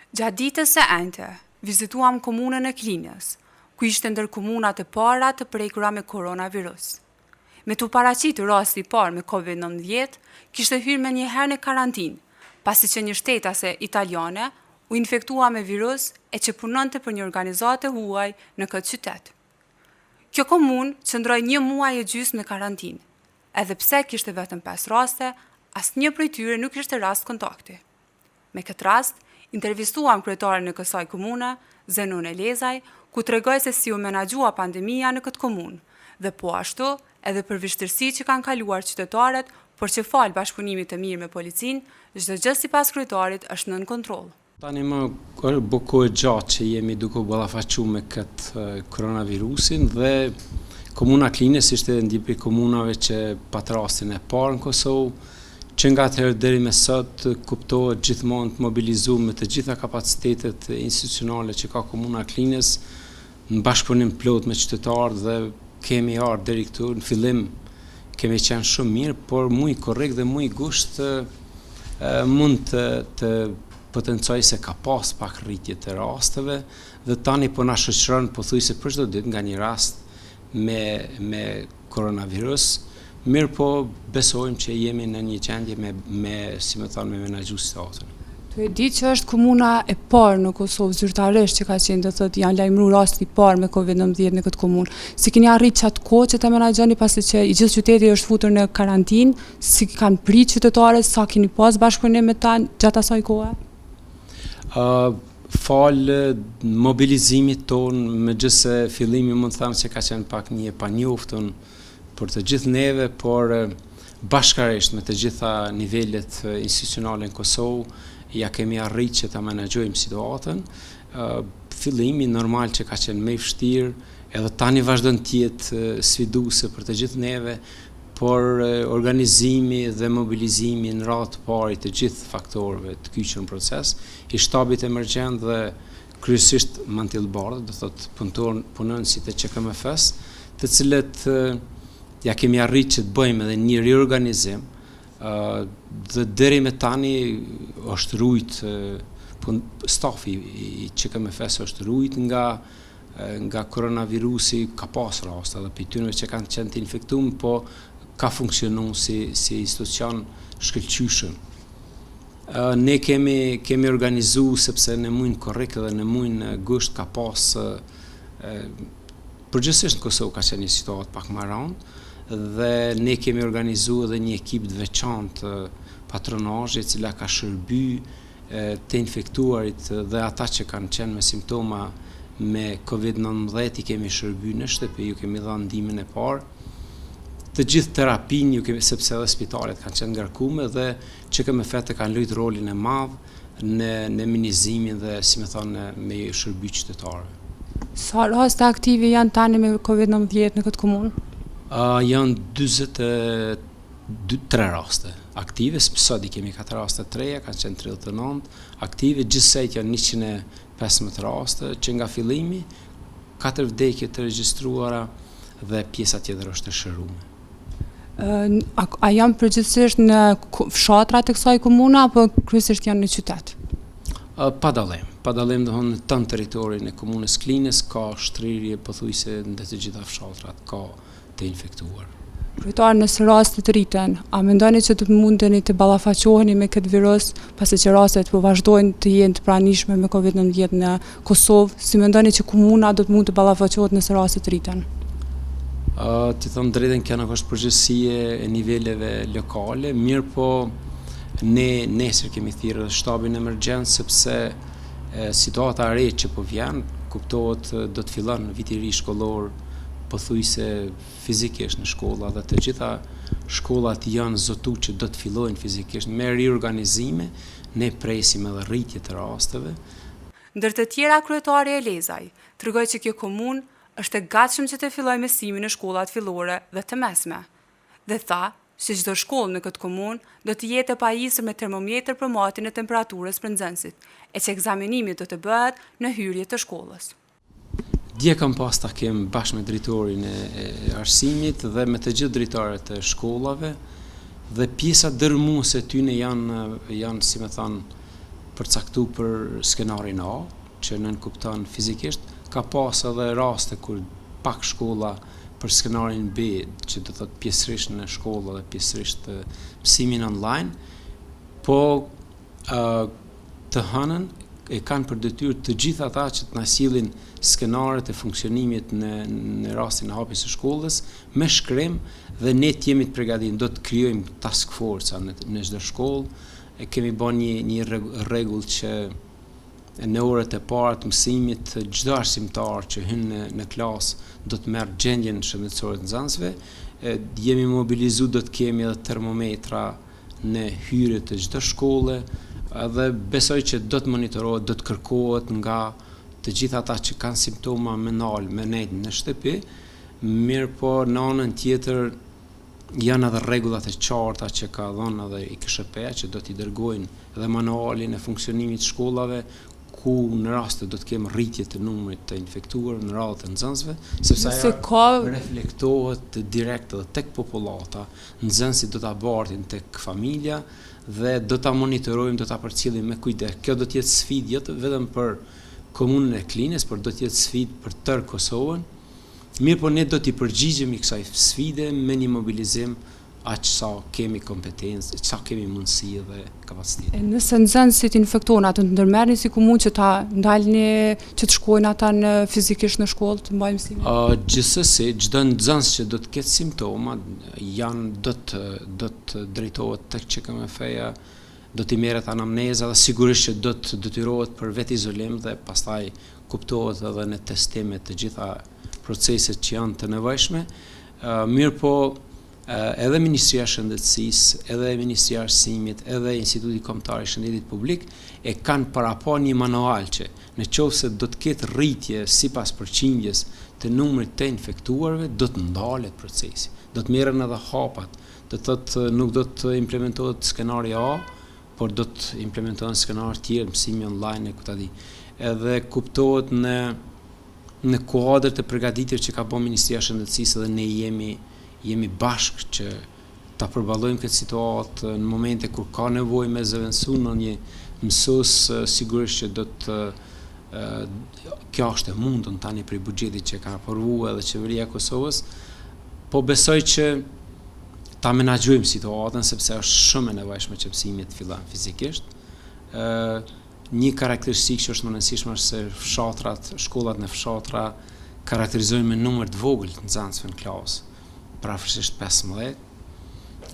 Gjatë ditës së enjte, vizituam komunën e Klinës, ku ishte ndër komunat e para të prekura me koronavirus. Me tu paraqitur rasti i parë me COVID-19, kishte hyrë me njëherë në karantinë, pasi që një shtetase italiane u infektua me virus e që punonte për një organizatë huaj në këtë qytet. Kjo komunë qëndroi 1 muaj e gjysmë në karantinë, edhe pse kishte vetëm 5 raste, asnjë prej tyre nuk ishte rast kontakti. Me këtë rast, intervistuam kryetarin e kësaj komune, Zenon Elezaj, ku tregoi se si u menaxhua pandemia në këtë komunë, dhe po ashtu edhe për vështirësitë që kanë kaluar qytetarët, por që falë bashkëpunimit të mirë me policinë, çdo gjë sipas kryetarit është nën kontroll. Tani më kohë gjatë që jemi duke u ballafaqur me këtë koronavirusin dhe komuna Klinës ishte një prej komunave që pat rastin e parë në Kosovë, që nga atëherë deri me sot kuptohet gjithmonë të mobilizuar me të gjitha kapacitetet institucionale që ka komuna Klinës në bashkëpunim plot me qytetarët dhe kemi ardhur deri këtu. Në fillim kemi qenë shumë mirë, por shumë korrekt dhe shumë gusht mund të potencoj se ka pas pak rritje të rasteve dhe tani po na shoqëron pothuajse për çdo ditë nga një rast me koronavirus. Mirë po besojmë që jemi në një gjendje me menaxhu situatën. Tu e di që është komuna e parë në Kosovë zyrtarisht që ka qenë, do thotë janë lajmëruar rasti i parë me COVID-19 në këtë komunë. Si keni arritë çat kohë që ta menaxhoni pasi që i gjithë qyteti është futur në karantinë, si kanë pritë qytetarët, sa keni pas bashkëpunim me ta gjatë asaj kohe? Falë mobilizimit ton, megjithëse fillimi mund të them se ka qenë pak një panjoftun për të gjithë neve, por bashkërisht me të gjitha nivelet institucionale në Kosovë, ja kemi arritë që ta menaxhojmë situatën. Fillimi normal që ka qenë më i vështirë, edhe tani vazhdon të jetë sfiduese për të gjithë neve, por organizimi dhe mobilizimi në radhë të parë të gjithë faktorëve të kyçur në proces, i shtabit emergjent dhe kryesisht mantillbardhë, do thotë punonësit e QKMF-s, të cilët ja kemi arritë që të bëjmë edhe një riorganizim, dhe deri me tani është rujt stafi i QKMF-s është rujt nga koronavirusi. Ka pas raste edhe për tyre që kanë qenë të infektuar, po ka funksionuar si institucion shkëlqyeshëm. Ne kemi organizuar sepse në muin korrekt dhe në muin gusht ka pas përgjithsisht në Kosovë ka qenë një situatë pak më rëndë, dhe ne kemi organizuar edhe një ekip të veçantë patronazhi, e cila ka shërbyer të infektuarit dhe ata që kanë qenë me simptoma me COVID-19 i kemi shërbyer në shtëpi, ju kemi dhënë ndihmën e parë. Të gjithë terapinë, sepse edhe spitalet kanë qenë ngarkuar dhe QKMF-t kanë luajtur rolin e madh në minimizimin dhe, si më thonë, me shërbyer qytetarëve. Sa raste aktive janë tani me COVID-19 në këtë komunë? Janë 23 raste aktive, sot i kemi 4 raste të reja, kanë qenë 39 aktive, gjithsej janë 115 raste, që nga fillimi 4 vdekje të regjistruara dhe pjesa tjetër është e shëruar. A janë përgjithsisht në fshatrat e kësaj komune apo kryesisht janë në qytet? Pa dallim do thonë në tën territorin e komunës Klinës ka shtrirje pothuajse në të gjitha fshatrat ka të infektuar. Kryetar, nëse rastet rriten, a mendoni që të mundeni të ballafaqoheni me këtë virus, pasi që rastet po vazhdojnë të jenë të pranishme me COVID-19 në Kosovë, si mendoni që komuna do të mund të ballafaqohet nëse rastet rriten? Të them drejtën, kjo nuk është përgjegjësie e niveleve lokale, mirë po ne nesër kemi thirrë shtabin emergjent sepse situata e re që po vjen, kuptohet do të fillon në viti i ri shkollor pothuajse fizikisht në shkolla dhe të gjitha shkollat janë zotuar që do të fillojnë fizikisht me riorganizime, ne presim edhe rritje të rasteve. Ndër të tjera, kryetari Elezaj tregoi që kjo komunë është e gatshëm që të fillojë mësimin në shkollat fillore dhe të mesme, dhe tha se çdo shkollë në këtë komunë do të jetë e pajisur me termometër për matin e temperaturës për nxënësit, e që ekzaminimi do të bëhet në hyrje të shkollës. Dje kam pas takim bashkë me drejtorin e arsimit dhe me të gjithë drejtorët e shkollave, dhe pjesa dërmuese tyne janë si më thënë përcaktu për skenarin A, që nën kupton fizikisht, ka pas edhe raste kur pak shkolla për skenarin B, që do thot pjesërisht në shkolla dhe pjesërisht mësimin online, po të hënën e kanë për detyrë të gjithë ata që të na sillin skenaret e funksionimit në rastin e hapjes së shkollës me shkrim dhe ne të jemi të përgatitur, do të krijojmë task force në çdo shkollë, e kemi bën një rregull që në orët e para të mësimit çdo arsimtar që hyn në klasë do të merr gjendjen shëndetësore të nxënësve, jemi mobilizuar, do të kemi edhe termometra në hyrje të çdo shkolle, edhe besoj që do të monitorohet, do të kërkohet nga të gjithë ata që kanë simptoma me nejt në shtëpi, mirë po në anën tjetër janë edhe rregullat e qarta që ka dhënë edhe IKSHP-ja që do t'i dërgojnë edhe manualin e funksionimit të shkollave, ku në raste do të kemë rritje të numrit të infektuar në radhë të nxënësve, sepse ajo reflektohet direkt edhe tek popullata, nxënësit do ta bartin tek familja dhe do ta monitorojmë, do ta përcjellim me kujdes. Kjo do të jetë sfidë jo vetëm për komunën e Klinës, por do të jetë sfidë për tërë Kosovën. Mirë po ne do t'i përgjigjemi kësaj sfide me një mobilizim aq sa kemi kompetencë, sa kemi mundësi dhe kapacitet. Nëse nxënësit infektohen, atë të ndërmerrni si komunë që ta ndalni që të shkojnë ata fizikisht në shkollë të mbajnë mësimin? Gjithsesi, çdo nxënës që do të ketë simptoma do të drejtohet tek QKMF-ja, do t'i merret anamneza dhe sigurisht që do të detyrohet për vetë izolim dhe pastaj kuptohet edhe në testime të gjitha proceset që janë të nevojshme. Mirë po edhe Ministria e Shëndetësisë, edhe Ministria e Arsimit, edhe Instituti Kombëtar i Shëndetit Publik e kanë paraqur një manual që nëse do të ketë rritje sipas përqindjes të numrit të infektuarve, do të ndalet procesi. Do të merren edhe hapat. Do thotë nuk do të implementohet skenari A, por do të implementohen skenar tjerë, mësimi online e kutadi. Edhe kuptohet në kuadër të përgatitur që ka bën Ministria e Shëndetësisë dhe ne jemi bashkë që ta përballojmë këtë situatë në momente kur ka nevojë me zëvendësu në një mësues, sigurisht që do të kjo është e mundur tani për buxhetin që ka aprovuar edhe qeveria e Kosovës, po besoj që ta menaxhojmë situatën sepse është shumë e nevojshme që mësimi të fillojë fizikisht. Një karakteristikë që është më e rëndësishme është se shkollat në fshatra karakterizohen me numër të vogël të nxënësve në klasë, parafërsisht 15,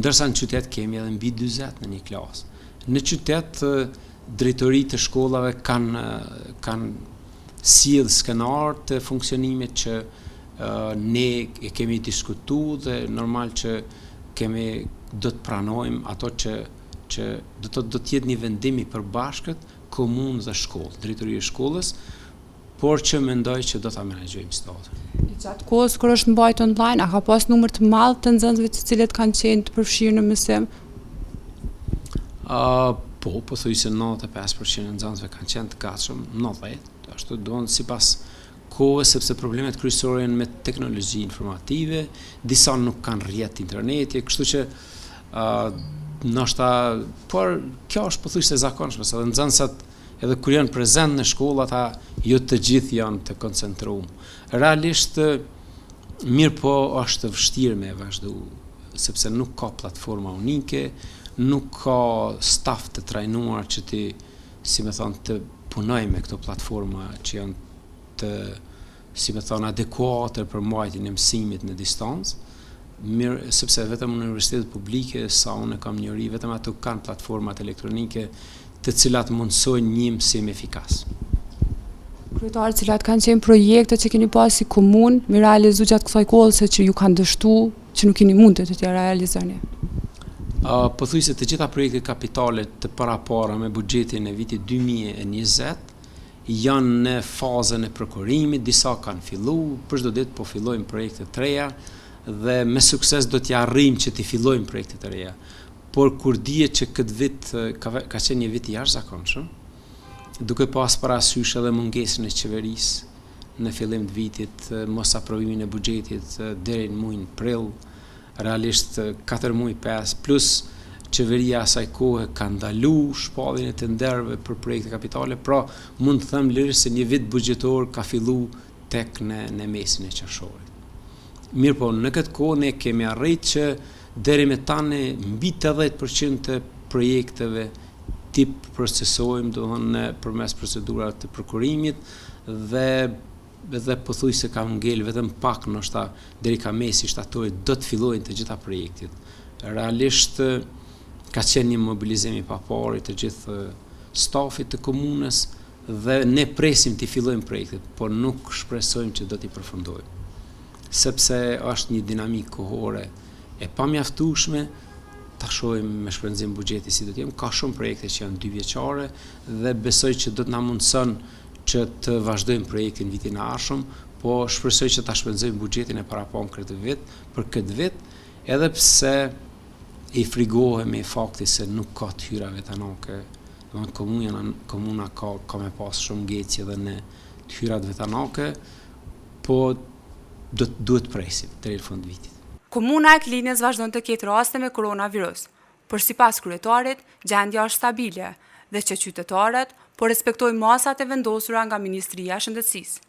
ndërsa në qytet kemi edhe mbi 40 në një klasë. Në qytet drejtoritë të shkollave kanë sjell skenar të funksionimit që ne e kemi diskutuar dhe normal që do të pranojmë ato që do të jetë një vendim i përbashkët komunë dhe shkollë, drejtoria e shkollës, por që mendoj që do ta menaxhojmë situatën. Gjatë kohës kur është mbajtur online, a ka pas numër të madh të nxënësve të cilët kanë qenë të përfshirë në mësim? Po thuaj se 95% e nxënësve kanë qenë të gatshëm, 90%, ashtu duan sipas kohës, sepse problemet kryesore janë me teknologji informative, disa nuk kanë rrjet interneti, kështu që ndoshta, por kjo është pothuajse e zakonshme, se nxënësat edhe kur janë prezent në shkollë, ata jo të gjithë janë të koncentruar. Realisht mirë po është vështirë me vazhdu, sepse nuk ka platforma unike, nuk ka staf të trajnuar që të punoj me këto platforma që janë adekuate për mbajtjen e mësimit në distancë. Mirë, sepse vetëm në universitetet publike, sa unë kam njëri, vetëm ato kanë platformat elektronike të cilat mundsojnë një mësim efikas. Kryetarët cilat kanë qenë projekte që keni pas si komunë, me realizu gjatë kësaj kohë që ju kanë dështu që nuk keni mund të t'i realizoni? Pothuajse të gjitha projektet kapitale të parapara me buxhetin e vitit 2020 janë në fazën e prokurimit, disa kanë filluar, për çdo ditë po fillojmë projekte të reja dhe me sukses do t'i arrijmë që t'i fillojmë projekte të reja. Por kur dihet që këtë vit ka qenë një vit i jashtëzakonshëm, duke pas parasysh edhe mungesën e qeverisë në fillim të vitit, mos aprovimin e buxhetit deri në muajin prill, realisht 4 muaj pas, plus qeveria asaj kohe ka ndalu shpalljen e tenderëve për projekte kapitale, pra mund të them lirisht se një vit buxhetor ka fillu tek në mesin e qershorit. Mirë po, në këtë kohë ne kemi arritë që deri me tani mbi 80% të projekteve tip procesojmë, do të thonë përmes procedurave të prokurimit dhe pothuajse ka ngel vetëm pak ndoshta deri ka mesi shtatorit do të fillojnë të gjitha projektet. Realisht ka qenë një mobilizim i paparë të gjithë stafit të komunës dhe ne presim të fillojmë projektet, por nuk shpresojmë që do t'i përfundojmë. Sepse është një dinamikë kohore e pamjaftueshme, ta shohim me shpenzim buxheti si do të jemë, ka shumë projekte që janë 2 vjeçare dhe besoj që do të na mundson që të vazhdojmë projektin vitin e ardhshëm, po shpresoj që ta shpenzojmë buxhetin e parapam për këtë vit, edhe pse i frigohemi fakti se nuk ka të hyra vetanake. Komuna ka me pas shumë ngecje dhe në të hyrat vetanake, po duhet presim deri në fund vitit. Komuna e Klinës vazhdon të ketë raste me koronavirus, por sipas kryetarit, gjendja është stabile dhe që qytetarët po respektojnë masat e vendosura nga Ministria e Shëndetësisë.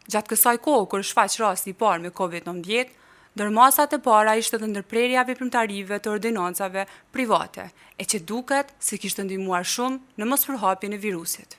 Gjatë kësaj kohë kur shfaq rasti i parë me COVID-19, ndër masat e para ishte dhe ndërprerja veprimtarive të ordonancave private, e që duket se kishte ndihmuar shumë në mospërhapjen e virusit.